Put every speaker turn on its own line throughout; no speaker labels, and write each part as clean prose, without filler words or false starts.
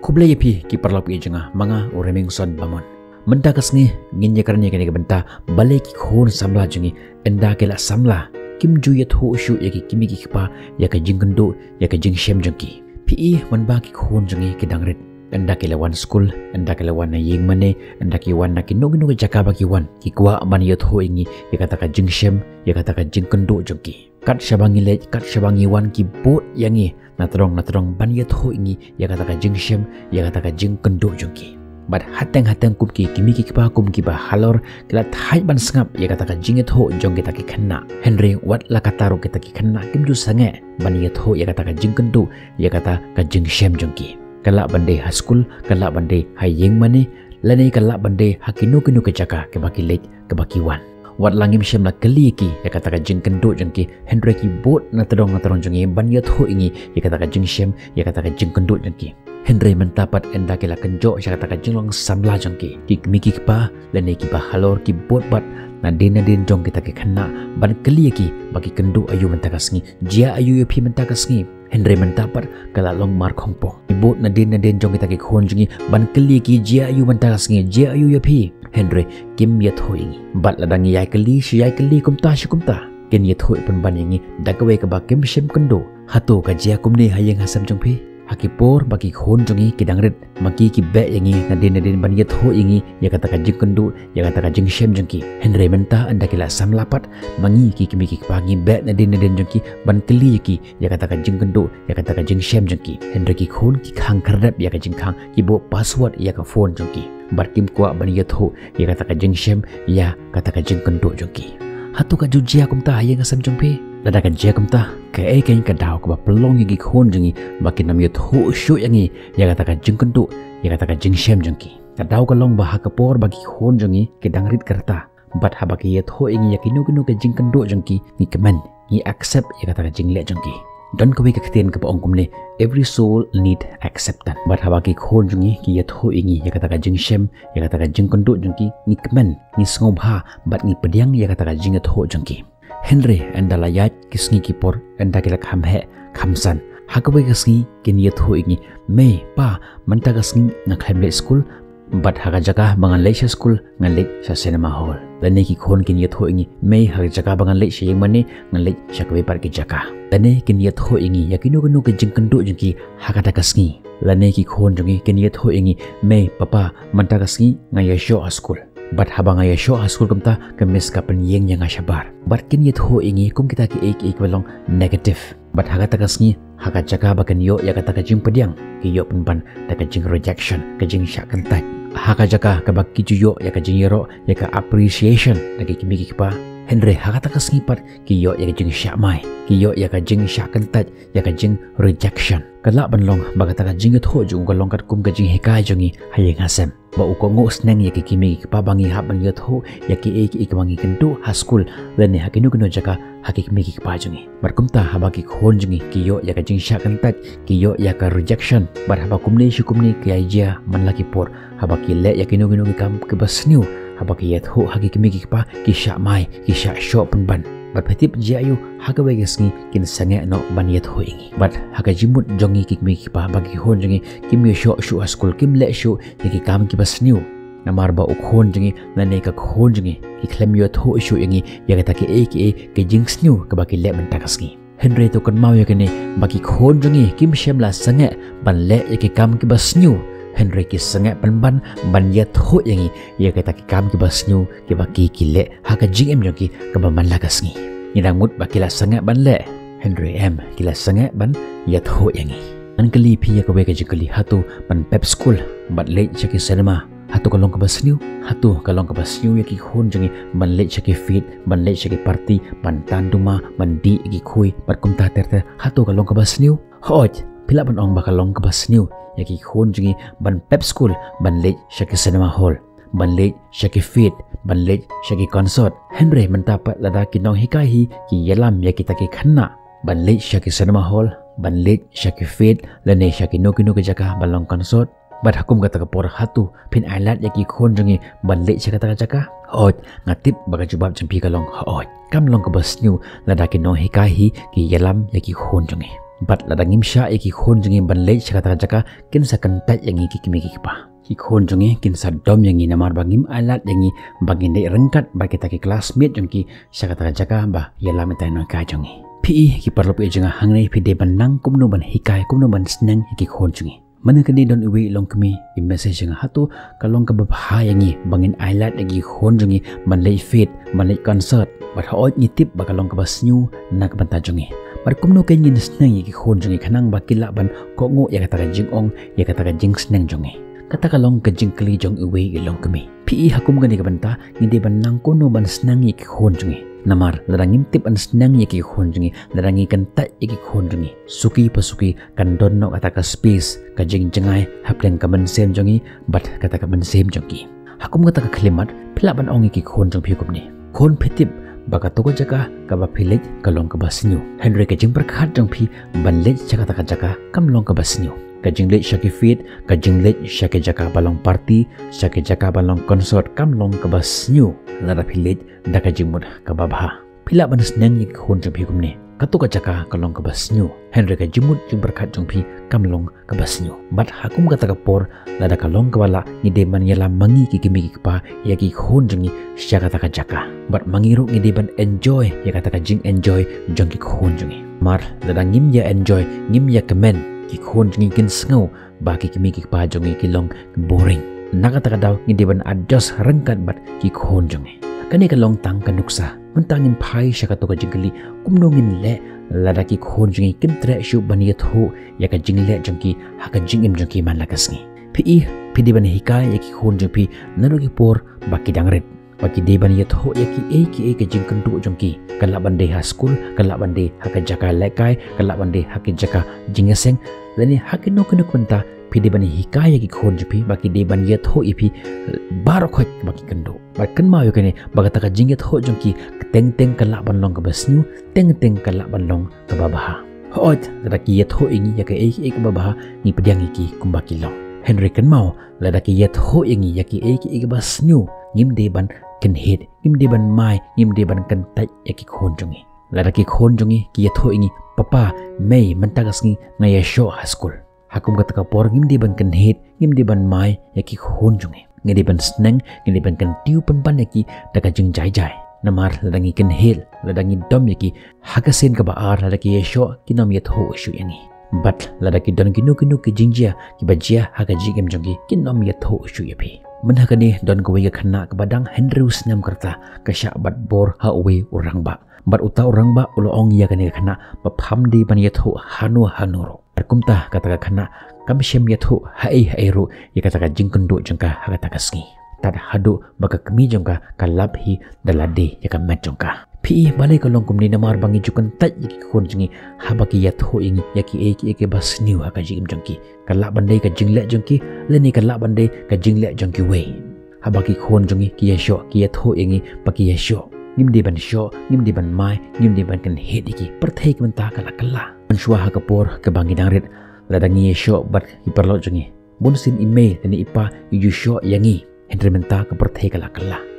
Kublai pi ki perlap i jengah manga ureming son bamon. Menda kasngi nginya karnya kene benta balai ki khon samla jengi enda kela samla kim ju yat ho shu yaki kimi ki pa yaka jingkendo yaka jing shem jengki. Pi man ba ki khon jengi ki dangrit enda kela wan school enda kela wan na ying mane enda ki wan na ki nogi nogi jaka ba ki wan ki kwa man yat ho ingi yaka taka jing shem yaka taka jingkendo jengki. Kat shabangi lej kat shabangi wan ki bot yangi na terong ban yat ho ingi yaka taka jing shem yaka taka jingkendo jengki. Bat hateng kum ki kimi ki pa kum ki ba halor kila thai ban sngap ya kata ka jinget ho jong kita ki khanna Henry wat la kataro kita ki khanna kim ju sange ban yet ho ya kata ka jingkendu ya kata ka jing shem jong ki kala bande haskul kala bande hayeng mane lane kala bande hakinu kinu ke jaka ke baki lek ke baki wan wat langim shem la kali ki ya kata ka jingkendu jong ki Henry ki bot na terong jong ban yet ho ingi ya kata ka jing shem ya kata ka jingkendu jong ki Henry mentapat enda kela kenjo syakata ka jinglong samla jongki ki miki pa lene ki ba halor ki bot bat na din jong kita ki khanna ban keli ki bagi kendu ayu mentakasngi jia ayu yo phi mentakasngi Henry mentapat kala long mar khongpo ki bot na din jong kita ki khon jingi ban keli ki jia ayu mentakasngi jia ayu yo phi Henry kim yat hoingi bat ladangi yai keli kumta ken yat hoi pen ban yangi dagawe ka ba kim shem kendu hato ka jia kumne hayeng hasam jong phi Hakipor bagi khon jongi kidangrit maki ki be yangi nadin ban yet ho ingi ya kata ka jingkendu ya kata ka jing shem jengki Henry menta anda kila sam lapat mangi ki kimi ki pagi be nadin jengki ban keli ki ya kata ka jingkendu ya kata ka jing shem jengki Henry ki khon ki khang kardap ya ka jing khang ki bo password ya ka phone jengki bar kim kwa ban yet ho ya kata ka jing shem ya kata ka jingkendu jengki hatu ka jujia kumta hayang asam jengpi lada ka jia kumta ka kain ka daw ka ba pelong gi khon jengi bakin nam yut ho shu yangi ya kata ka jingkendu ya kata ka jing shem jengki ka daw ka long ba ha ka por bagi khon jengi ke dangrit karta bat ha bagi yet ho ingi ya kinu ka jingkendu jengki ni kemen ni accept ya kata ka jing le jengki don ka we ka kten ka ba ong kumne every soul need acceptance bat ha bagi khon jengi ki yet ho ingi ya kata ka jing shem ya kata ka jingkendu jengki ni kemen ni sngom ha bat ni pediang ya kata ka jinget ho jengki Henry anda layat kisngi kipor anda kila khamhe khamsan hakawe kisngi kiniyat ho ingi me pa manta kisngi ngakhamle school bat haga jaga bangan leisha school ngalek sa cinema hall lane ki khon kiniyat ho ingi me haga jaga bangan lek sheyeng mane ngalek shakawe par ki jaga lane kiniyat ho ingi yakino ke jingkendu jingki haga ta kisngi lane ki khon jongi kiniyat ho ingi me papa manta kisngi ngaya show school bat habang ay show haskul kumta kemis kapan yeng yang ashabar bat kin yet ho ingi kum kita ki ek welong negative bat haga takasngi haga jaga bakan yo ya kata ka jing pediang ki yo penban da ka jing rejection ka jing syak kantai haga jaga ka bak ki yo ya ka jing yero ya ka appreciation da ki kimi ki pa Henry haga takasngi pat ki yo ya ka jing syak mai ki yo ya ka jing syak kantai ya ka jing rejection kala banlong bagata ka jing ho jung ka longkat kum ka jing hekai jongi hayeng hasem ba uko ngos neng yaki kimi ki pabangi haban yat ho yaki ek bangi kendu haskul lene hakinu kino jaka haki kimi ki pajangi barkumta habaki khonjingi kiyo yaka jing syakan tat kiyo yaka rejection bar habakumni syukumni kiaija manlaki por habaki le yakinu kino ki kam ke basniu habaki yat ho haki kimi ki pa ki syak mai ki syak shop ban bat petip jayu haga wegesngi kin sange no baniat ho ingi bat haga jimut jongi kikmi kipa bagi hon jongi kim yo shu askul kim le shu yaki kam ki basniu namar ba ukhon jongi nane ka khon jongi ki klem yo tho shu ingi yaga taki ke jingsniu ka bagi le mentakasngi Henry to kan mau yakene bagi khon jongi kim shemla sange ban le yaki kam ki basniu Henry ki sange ban yat ho yangi ya kata ki kam ki basnu ki baki kile haga jingem jongi ka ban lagasngi nidang mut bakila sange ban le Henry kila sange ban yat ho yangi an kali phi ya ka we ka jikali hatu ban pep school bat le chaki cinema hatu kalong ka basnu hatu kalong ka basnu ya ki khon jongi ban le chaki fit ban le chaki party ban tanduma ban di ki khui bat kumta terte hatu kalong ka basnu hoj pila ban ong bakalong ka basnu yaki khon jingi ban pep school ban lej shaki cinema hall ban lej shaki fit ban lej shaki concert Henry mentapat lada kinong hikahi ki yalam yaki taki khanna ban lej shaki cinema hall ban lej shaki fit lane shaki nokino ke jaka balong concert bat hakum kata kapor hatu pin ailat yaki khon jingi ban lej shaka taka jaka oj ngatip baga jubab jampi kalong oj kam long ka basnu lada kinong hikahi ki yalam yaki khon jingi Bat ladangim sya ki khon jungi ban lej chakata jaka kin sakan tat yangi ki kimi ki pa. Ki khon jungi kin sa dom yangi namar bangim alat yangi bangin dei rengkat ba kita ki classmate jungi chakata jaka ba yala metai no ka jungi. Pi ki parlo pe junga hangnei pi de ban nang kumno ban hikai kumno ban sneng ki khon jungi. Mana kini don uwi long kami i message nga hatu kalong ka babha yangi bangin alat yangi khon jungi ban lej fit ban lej concert bat haot ni tip ba kalong ka basnyu nak banta jungi. Bar kumno kay ngin sneng yaki khon jungi kanang bakila ban ko ngo ya kata jing ong ya kata jing sneng jungi kata kalong ka jing kli jong uwe ilong kami pi hakum gani ka banta ngide ban nang kono ban sneng yaki khon jungi namar ladangim tip an sneng yaki khon jungi ladangi kan ta yaki khon jungi suki pasuki kan donno kata ka space ka jing jengai haplen ka ban sem jungi bat kata ka ban sem jungi hakum kata ka klimat pila ban ong yaki khon jung pi kumni khon petip baka toko jaka kaba pilej kalong kabasnyu Henry ka jing perkhat jong pi banlej jaka taka jaka kamlong kabasnyu ka jing lej shaki fit ka jing lej shaki jaka balong party shaki jaka balong concert kamlong kabasnyu lara pilej daka jing mud kababha pila banas nang yik khon jong pi kumne katuka jaka kalong kabasnyu Henry ka jimut jing perkhat jong pi kamlong kabasnyu bat hakum kata kapor lada kalong kabala ngide man yala mangi ki kimi ki pa yaki khon jongi shaka taka jaka bat mangiru ngide ban enjoy ya kata ka jing enjoy jong ki khon jongi mar lada ngim ya enjoy ngim ya kemen ki khon jongi kin sngo ba ki kimi ki pa jongi ki long boring nakata ka daw ngide ban adjust rengkat bat ki khon jongi kani kalong tang kanuksa mentangin pai shaka to ka jingli kumnongin le lada ki khon jongi kin tre shu baniyat ho ya ka jingle jongki ha ka jingim jongki man lakasngi pi di ban hikai yaki khon jongpi narugi por baki dangret baki de ban yat ho yaki ka jing kendu jongki kala bande ha school kala bande ha ka jaka lekai kala bande ha ki jaka jingeseng lani ha ki no kunu kunta pi de ban hikai yaki khon jongpi baki de ban yat ho ipi barokot baki kendu bakan ma yo kene bagata ka jinget ho jongki teng teng kala ban long ka basnu teng teng kala ban long ka babaha hot laki yat ho ingi yaka ka babaha ni pediang iki kumbaki long Henry kan mau ladaki yat ho ingi yaki ka basnu ngim de ban ken head ngim de ban mai ngim de ban kan tai yaki khon jongi ladaki khon jongi ki yat ho ingi papa mei mentagas ngi ngaya show haskul hakum kata ka por ngim de ban ken head ngim de ban mai yaki khon jongi ngidi ban sneng ngidi ban kan tiu ban yaki daga jing jai jai namar ladangi ken hel ladangi dom yaki hagasen ka baar ladaki yesho kinom yat ho shu yangi but ladaki don ginu ki jingjia ki bajia haga jigem jongi kinom yat ho shu yapi menhakani don gowe ka khana ka badang Henrus nam karta ka sha bat bor ha uwe urang ba bat uta urang ba ulo ong ya kani khana ba phamdi ban yat ho hanuro kumta kata ka khana kamshem yathu hai ru ya kata ka jingkundu jengka hakata kasngi tad hadu baka kemi jengka kalab hi dalade ya ka mat jengka pi balai kalong kumni namar bangi jukan tat yaki khon jengi habaki yathu ingi yaki eke basniu haka jingim jengki kalab bandai ka jingle jengki leni kalab bandai ka jingle jengki we habaki khon jengi ki yasho ki yathu ingi baki yasho ngim di ban sho ngim di ban mai ngim di ban kan hediki perthai kmenta kala Ansua hakapor ke bangi dangrit ladangi show bat hiperlo jengi bonsin email ni ipa yu show yangi henrementa ke perthai kala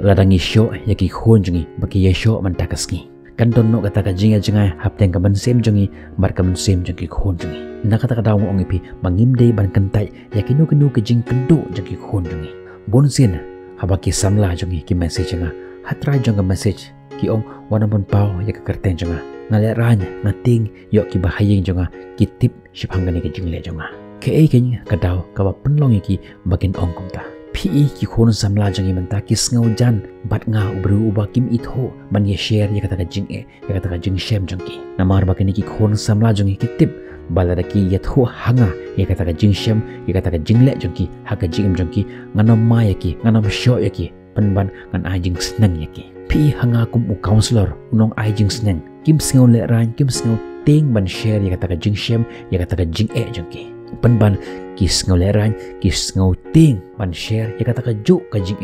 ladangi show yaki khon jengi baki ya show mantakasngi kanton no kata ka jinga jengai hapteng ka ban sem jengi bar ka ban sem jengi khon jengi nakata ka daw ong ipi mangimdei ban kantai yaki nu ke jing kendu jengi khon jengi bonsin habaki samla jengi ki message nga hatra jenga message ki ong wanapun pau ya ka kerten jenga ngaleranya ngating yok ki bahayeng jonga kitip shipanggani ke jingle jonga ke kenya kadaw kawa penlong ki bakin ongkom ta pi ki khon samla jongi menta ki sngo jan bat nga ubru uba kim itho ban ye share ya kata ka jing ya kata ka jing shem jongki namar bakini ki khon samla jongi kitip balada ki yatho hanga ya kata ka jing shem ya kata ka jingle jongki haka jingim jongki nganom ma yaki nganom sho yaki penban ngan ajing sneng yaki pi hanga kum u counselor unong ajing sneng kim sngau le ran kim sngau ting ban share ya kata ka jing shem ya kata ka jing jongki penban ki sngau le ran ki sngau ting ban share ya kata ka ju ka jing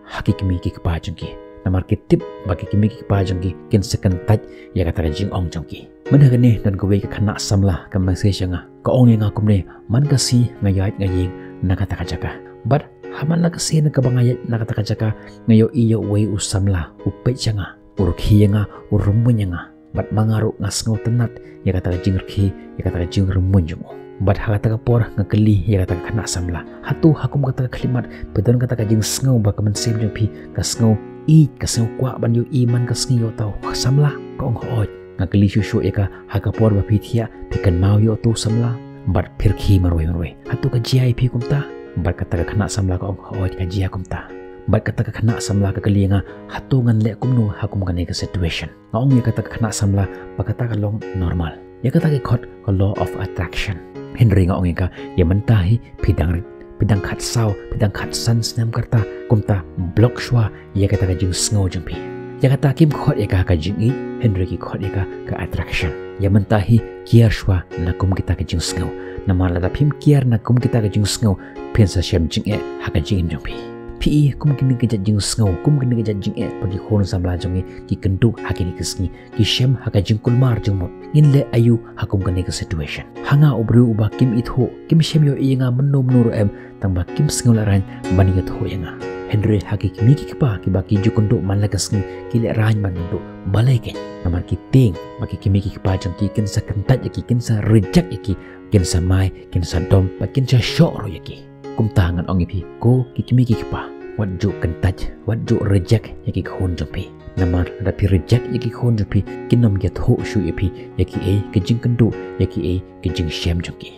hakikimi ki pa jongki namar kitip bagi kimi ki pa jongki kin second touch ya kata ka jing ong jongki menhagane dan kowe ka khana samla ka message nga ka ong nga kumne man kasi ngayat ngaying nakata ka jaka but haman la kasi na kabangayat nakata ka jaka ngayo iyo way usamla upet nga urukhiya nga urumunya nga bat mangaruk ngas ngau tenat ya kata jing rki ya kata jing remun jung bat kata por ngakeli ya kata kena samla hatu hakum kata kalimat pedon kata jing ngau ba kamen sim jung pi kas ngau I kas ngau kwa ban yu iman kas ngi yo tau samla ko ong oi ngakeli shushu ya ka hakapor ba pithia pikan mau yo tu samla bat phirki maroi hatu ka jai pi kumta bat kata kena samla ko ong oi ka jia kumta bat kata kena samla ka kelinga hatungan le kumnu hakum kan ke situation ngong ya kata kena samla ba kata long normal ya kata ke khot ko law of attraction henry ngong ka ya mentahi pidang khat sao pidang khat san snam karta kumta block shwa ya kata ka jing sngo jumpi ya kata kim khot ya ka jing I henry ki khot ya ka attraction ya mentahi kiar shwa na kum kita ka jing sngo na mala da phim kiar na kum kita ka jing sngo pensa shem jing ha ka jing jumpi pi kum kini ke jing sngo kum kini ke jing pagi khon samla jongi ki kentu hakini kesni ki shem haka jing kulmar jung mot in le ayu hakum kani ke situation hanga obru uba kim itho kim shem yo inga menum nur em tangba kim sngo laran bani ke tho yanga henry haki kimi ki pa ki baki ju kundu man la kesni ki le ran man do balai ke namar ki ting baki kimi ki pa jong ki ken sa kentat ki ken sa reject ki ken sa mai ken sa dom ba ken sa shoro ki kum tangan ongi pi ko kimi ki pa wat ju kentaj wat ju reject yaki khon jumpi namar da pi reject yaki khon jumpi kinom ge tho shu yapi yaki e ke jing kendu yaki e ke jing shem jumki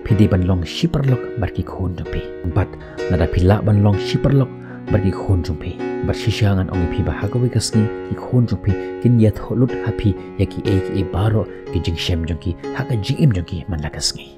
pi de ban long shipper lock bar ki khon jumpi but nada pi la ban long shipper lock bar ki khon jumpi bar shishangan ongi pi ba hagawi kasni ki khon jumpi kin ya tho lut hapi yaki e baro ke jing shem jumki haka jing im jumki man la kasni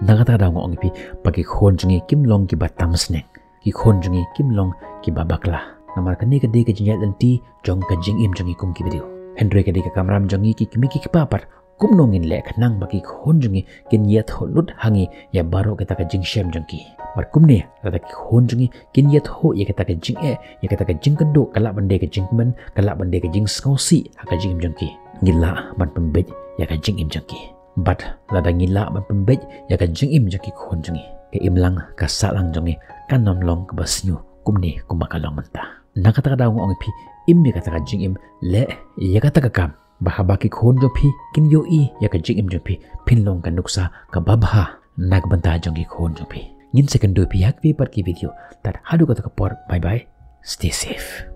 nagata da ngong pi pagi khon jungi kim long ki batam sneng ki khon jungi kim long ki babakla namar kani ka de ka jinya danti jong ka jing im jungi kum ki video henry ka de ka kamram jungi ki kimi ki papar kum nongin le khnang baki khon jungi kin yat holut hangi ya baro ka ta ka jing shem jungi bar kum ne ka ki khon jungi kin yat ho ya ka ta ka jing ya ka ta ka jing kando kala bande ka jing men kala bande ka jing skosi ha ka jing im jungi ngila ban pembej ya ka jing im jungi but lada ngila ban pembej ya ka jing im jungi khon jungi ke imlang ka salang jungi kanom long ke basnyu kumni kumakalong menta nakata ka daw ngong pi im ya kata ka jing im le ya kata ka kam bahabaki khon jo pi kin yo I ya ka jing im jo pi pinlong ka nuksa ka babha nagbanta jong ki khon jo pi ngin second do pi yak pi par ki video tar hadu ka por bye bye stay safe